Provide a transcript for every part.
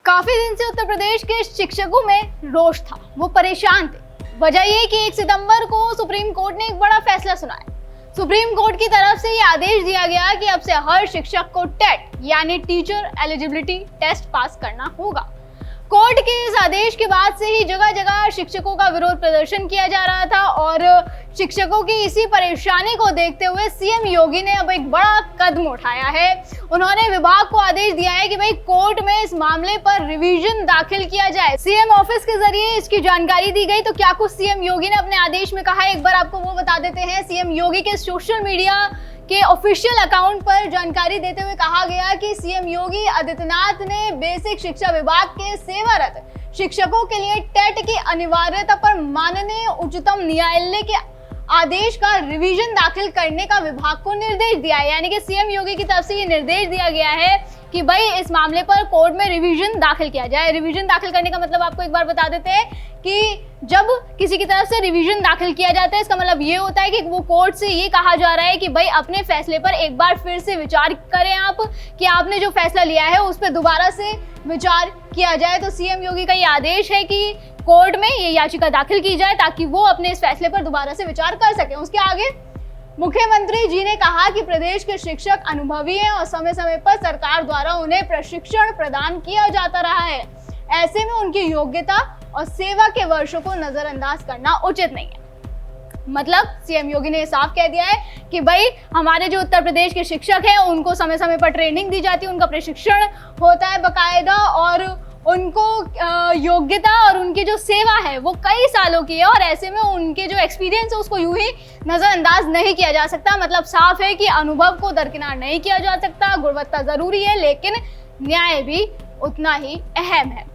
काफी दिन से उत्तर प्रदेश के शिक्षकों में रोष था, वो परेशान थे। वजह ये कि 1 सितंबर को सुप्रीम कोर्ट ने एक बड़ा फैसला सुनाया। सुप्रीम कोर्ट की तरफ से ये आदेश दिया गया कि अब से हर शिक्षक को टेट यानी टीचर एलिजिबिलिटी टेस्ट पास करना होगा। कोर्ट के इस आदेश के बाद से ही जगह जगह शिक्षकों का विरोध प्रदर्शन किया जा रहा था और शिक्षकों की इसी परेशानी को देखते हुए सीएम योगी ने अब एक बड़ा कदम उठाया है। उन्होंने विभाग को आदेश दिया है कि भाई कोर्ट में इस मामले पर रिवीजन दाखिल किया जाए। सीएम ऑफिस के जरिए इसकी जानकारी दी गई। तो क्या कुछ सीएम योगी ने अपने आदेश में कहा है, एक बार आपको वो बता देते हैं। सीएम योगी के सोशल मीडिया के ऑफिशियल अकाउंट पर जानकारी देते हुए कहा गया कि सीएम योगी आदित्यनाथ ने बेसिक शिक्षा विभाग के सेवारत शिक्षकों के लिए टेट की अनिवार्यता पर माननीय उच्चतम न्यायालय के आदेश का रिवीजन दाखिल करने का विभाग को निर्देश दिया है। यानी कि सीएम योगी की तरफ से ये निर्देश दिया गया है कि भाई इस मामले पर कोर्ट में रिवीजन दाखिल किया जाए। रिवीजन दाखिल करने का मतलब आपको एक बार बता देते हैं कि जब किसी की तरफ से रिवीजन दाखिल किया जाता है, इसका मतलब ये होता है कि वो कोर्ट से ये कहा जा रहा है कि भाई अपने फैसले पर एक बार फिर से विचार करें आप, कि आपने जो फैसला लिया है उस पर दोबारा से विचार किया जाए। तो सीएम योगी का ये आदेश है कि कोर्ट में ये याचिका दाखिल की जाए ताकि वो अपने इस फैसले पर दोबारा से विचार कर सके। उसके आगे मुख्यमंत्री जी ने कहा कि प्रदेश के शिक्षक अनुभवी हैं और समय समय पर सरकार द्वारा उन्हें प्रशिक्षण प्रदान किया जाता रहा है। ऐसे में उनकी योग्यता और सेवा के वर्षों को नजरअंदाज करना उचित नहीं है। मतलब सीएम योगी ने साफ कह दिया है कि भाई हमारे जो उत्तर प्रदेश के शिक्षक हैं उनको समय समय पर ट्रेनिंग दी जाती है, उनका प्रशिक्षण होता है बकायदा, और उनको योग्यता और उनकी जो सेवा है वो कई सालों की है और ऐसे में उनके जो एक्सपीरियंस है उसको यूं ही नज़रअंदाज नहीं किया जा सकता। मतलब साफ है कि अनुभव को दरकिनार नहीं किया जा सकता। गुणवत्ता जरूरी है लेकिन न्याय भी उतना ही अहम है।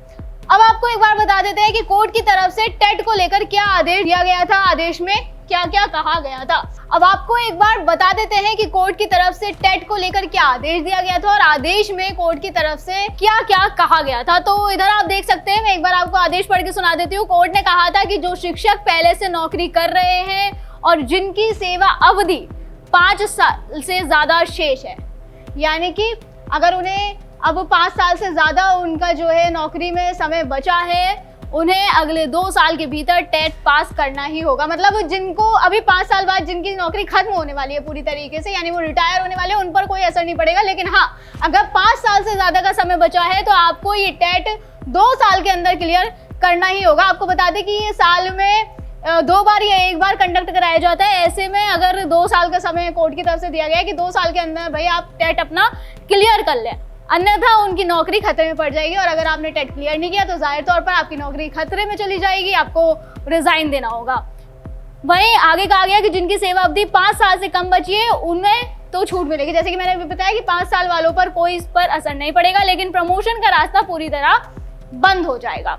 अब आपको एक बार बता देते हैं कि कोर्ट की तरफ से टेट को लेकर क्या आदेश दिया गया था, आदेश में क्या क्या कहा गया था। अब आपको एक बार बता देते हैं कि कोर्ट की तरफ से टेट को लेकर क्या आदेश दिया गया था और आदेश में कोर्ट की तरफ से क्या क्या कहा गया था। तो इधर आप देख सकते हैं, मैं एक बार आपको आदेश पढ़ के सुना देती हूँ। कोर्ट ने कहा था कि जो शिक्षक पहले से नौकरी कर रहे हैं और जिनकी सेवा अवधि 5 साल से ज्यादा शेष है, यानी कि अगर उन्हें अब 5 साल से ज्यादा उनका जो है नौकरी में समय बचा है, उन्हें अगले 2 साल के भीतर टेट पास करना ही होगा। मतलब जिनको अभी 5 साल बाद जिनकी नौकरी खत्म होने वाली है पूरी तरीके से, यानी वो रिटायर होने वाले हैं, उन पर कोई असर नहीं पड़ेगा। लेकिन हाँ, अगर 5 साल से ज्यादा का समय बचा है तो आपको ये टेट 2 साल के अंदर क्लियर करना ही होगा। आपको बता दें कि ये साल में 2 बार या 1 बार कंडक्ट कराया जाता है। ऐसे में अगर 2 साल का समय कोर्ट की तरफ से दिया गया है कि 2 साल के अंदर भाई आप टेट अपना क्लियर कर लें, अन्यथा उनकी नौकरी खतरे में पड़ जाएगी। और अगर आपने टेट क्लियर नहीं किया तो जाहिर तौर पर आपकी नौकरी खतरे में चली जाएगी, आपको रिजाइन देना होगा। वहीं आगे कहा गया कि जिनकी सेवा अवधि 5 साल से कम बची है उनमें तो छूट मिलेगी। जैसे कि मैंने अभी बताया कि 5 साल वालों पर कोई इस पर असर नहीं पड़ेगा, लेकिन प्रमोशन का रास्ता पूरी तरह बंद हो जाएगा।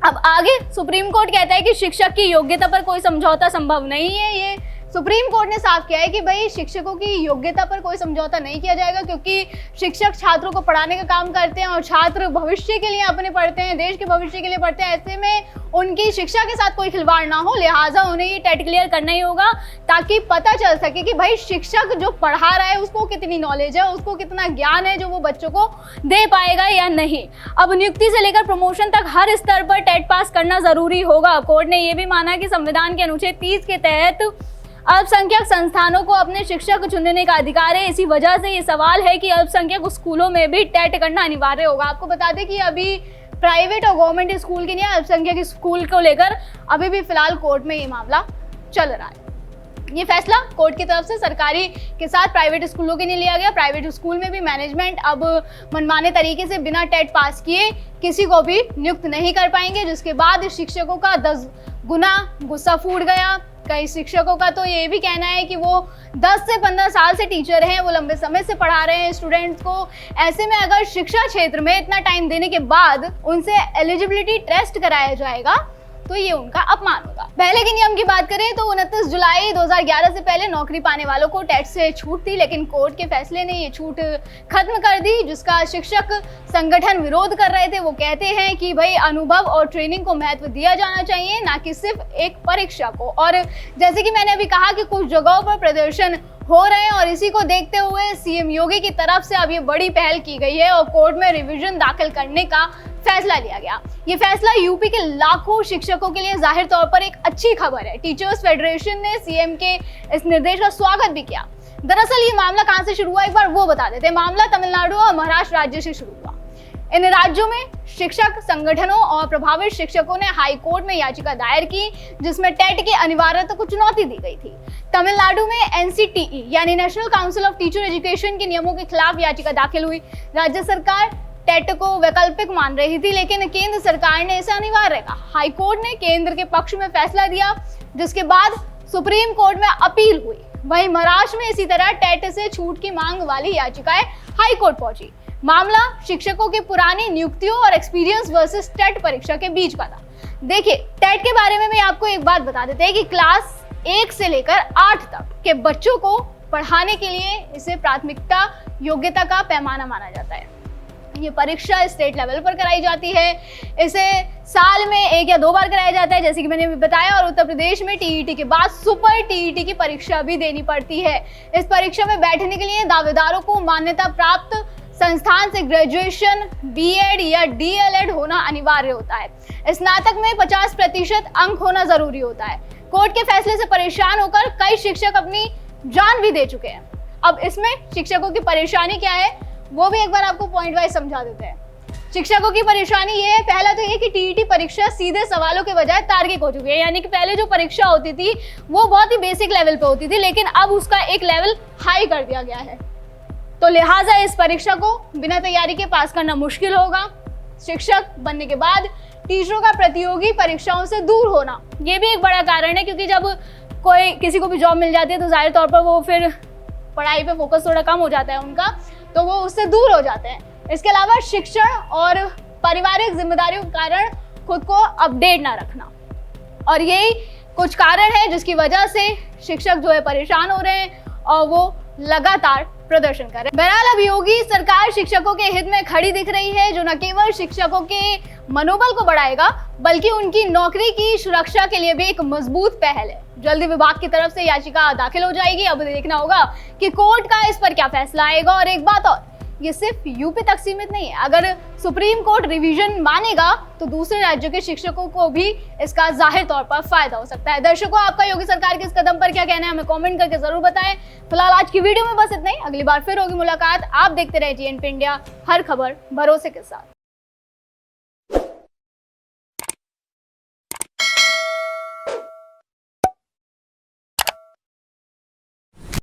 अब आगे सुप्रीम कोर्ट कहता है कि शिक्षक की योग्यता पर कोई समझौता संभव नहीं है। ये सुप्रीम कोर्ट ने साफ किया है कि भाई शिक्षकों की योग्यता पर कोई समझौता नहीं किया जाएगा, क्योंकि शिक्षक छात्रों को पढ़ाने का काम करते हैं और छात्र भविष्य के लिए अपने पढ़ते हैं, देश के भविष्य के लिए पढ़ते हैं। ऐसे में उनकी शिक्षा के साथ कोई खिलवाड़ ना हो, लिहाजा उन्हें ये टेट क्लियर करना ही होगा ताकि पता चल सके कि भाई शिक्षक जो पढ़ा रहा है उसको कितनी नॉलेज है, उसको कितना ज्ञान है जो वो बच्चों को दे पाएगा या नहीं। अब नियुक्ति से लेकर प्रमोशन तक हर स्तर पर टेट पास करना जरूरी होगा। कोर्ट ने यह भी माना कि संविधान के अनुच्छेद 30 के तहत अल्पसंख्यक संस्थानों को अपने शिक्षक चुनने का अधिकार है। इसी वजह से ये सवाल है कि अल्पसंख्यक स्कूलों में भी टेट करना अनिवार्य होगा। आपको बता दें कि अभी प्राइवेट और गवर्नमेंट स्कूल के लिए अल्पसंख्यक स्कूल को लेकर अभी भी फिलहाल कोर्ट में ये मामला चल रहा है। ये फैसला कोर्ट की तरफ से सरकारी के साथ प्राइवेट स्कूलों के लिए लिया गया। प्राइवेट स्कूल में भी मैनेजमेंट अब मनमाने तरीके से बिना टेट पास किए किसी को भी नियुक्त नहीं कर पाएंगे, जिसके बाद शिक्षकों का 10 गुना गुस्सा फूट गया। कई शिक्षकों का तो ये भी कहना है कि वो 10 से 15 साल से टीचर हैं, वो लंबे समय से पढ़ा रहे हैं स्टूडेंट्स को। ऐसे में अगर शिक्षा क्षेत्र में इतना टाइम देने के बाद उनसे एलिजिबिलिटी टेस्ट कराया जाएगा तो ये उनका अपमान होगा। पहले के नियम की बात करें तो 29 जुलाई 2011 से पहले नौकरी पाने वालों को टेट से छूट थी, लेकिन कोर्ट के फैसले ने ये छूट खत्म कर दी, जिसका शिक्षक संगठन विरोध कर रहे थे। वो कहते हैं कि भाई अनुभव और ट्रेनिंग को महत्व दिया जाना चाहिए, ना कि सिर्फ एक परीक्षा को। और जैसे कि मैंने अभी कहा कि कुछ जगहों पर प्रदर्शन हो रहे हैं और इसी को देखते हुए सीएम योगी की तरफ से अब ये बड़ी पहल की गई है और कोर्ट में रिवीजन दाखिल करने का फैसला लिया गया। ये फैसला यूपी के लाखों शिक्षकों के लिए जाहिर तौर पर एक अच्छी खबर है। टीचर्स फेडरेशन ने सीएम के इस निर्देश का स्वागत भी किया। दरअसल ये मामला कहां से शुरू हुआ, एक बार वो बता देते हैं। मामला तमिलनाडु और महाराष्ट्र राज्य से शुरू हुआ। इन राज्यों में शिक्षक संगठनों और प्रभावित शिक्षकों ने हाई कोर्ट में याचिका दायर की, जिसमें टेट की अनिवार्यता को चुनौती दी गई थी। तमिलनाडु में एनसीटीई यानी national council of teacher education के नियमों के खिलाफ याचिका दाखिल हुई। राज्य सरकार टेट को वैकल्पिक मान रही थी, लेकिन केंद्र सरकार ने इसे अनिवार्य कहा। हाई कोर्ट ने केंद्र के पक्ष में फैसला दिया, जिसके बाद सुप्रीम कोर्ट में अपील हुई। वहीं महाराष्ट्र में इसी तरह टेट से छूट की मांग वाली याचिकाएं हाई कोर्ट पहुंची। मामला शिक्षकों की पुरानी नियुक्तियों और एक्सपीरियंस वर्सेस टेट परीक्षा के बीच का था। देखिए, टेट के बारे में आपको एक बात बता देते हैं कि क्लास 1 से लेकर 8 तक के बच्चों को पढ़ाने के लिए इसे प्राथमिकता योग्यता का पैमाना माना जाता है। ये परीक्षा स्टेट लेवल पर कराई जाती है। इसे साल में 1 या 2 बार कराया जाता है, जैसे कि मैंने अभी बताया। और उत्तर प्रदेश में टीईटी के बाद सुपर टीईटी की परीक्षा भी देनी पड़ती है। इस परीक्षा में बैठने के लिए दावेदारों को मान्यता प्राप्त संस्थान से ग्रेजुएशन, बीएड या डीएलएड होना अनिवार्य होता है। स्नातक में 50% अंक होना जरूरी होता है। कोर्ट के फैसले से परेशान होकर कई शिक्षक अपनी जान भी दे चुके हैं। अब इसमें शिक्षकों की परेशानी क्या है, वो भी एक बार आपको पॉइंट वाइज समझा देते हैं। शिक्षकों की परेशानी ये है, पहला तो ये कि टीईटी परीक्षा सीधे सवालों के बजाय तार्किक हो चुकी है। यानी कि पहले जो परीक्षा होती थी वो बहुत ही बेसिक लेवल पे होती थी, लेकिन अब उसका एक लेवल हाई कर दिया गया है। तो लिहाजा इस परीक्षा को बिना तैयारी के पास करना मुश्किल होगा। शिक्षक बनने के बाद टीचरों का प्रतियोगी परीक्षाओं से दूर होना, ये भी एक बड़ा कारण है, क्योंकि जब कोई किसी को भी जॉब मिल जाती है तो जाहिर तौर पर वो फिर पढ़ाई पे फोकस थोड़ा कम हो जाता है उनका, तो वो उससे दूर हो जाते हैं। इसके अलावा शिक्षण और पारिवारिक जिम्मेदारियों के कारण खुद को अपडेट ना रखना, और यही कुछ कारण है जिसकी वजह से शिक्षक जो है परेशान हो रहे हैं और वो लगातार प्रदर्शन कर रहे हैं। बहरहाल अब योगी सरकार शिक्षकों के हित में खड़ी दिख रही है, जो न केवल शिक्षकों के मनोबल को बढ़ाएगा बल्कि उनकी नौकरी की सुरक्षा के लिए भी एक मजबूत पहल है। जल्दी विभाग की तरफ से याचिका दाखिल हो जाएगी। अब देखना होगा कि कोर्ट का इस पर क्या फैसला आएगा। और एक बात और, ये सिर्फ यूपी तक सीमित नहीं है। अगर सुप्रीम कोर्ट रिवीजन मानेगा तो दूसरे राज्यों के शिक्षकों को भी इसका जाहिर तौर पर फायदा हो सकता है। दर्शकों, आपका योगी सरकार के इस कदम पर क्या कहना है, हमें कमेंट करके जरूर बताएं। फिलहाल आज की वीडियो में बस इतना ही। अगली बार फिर होगी मुलाकात। आप देखते रहिए TNP इंडिया, हर खबर भरोसे के साथ।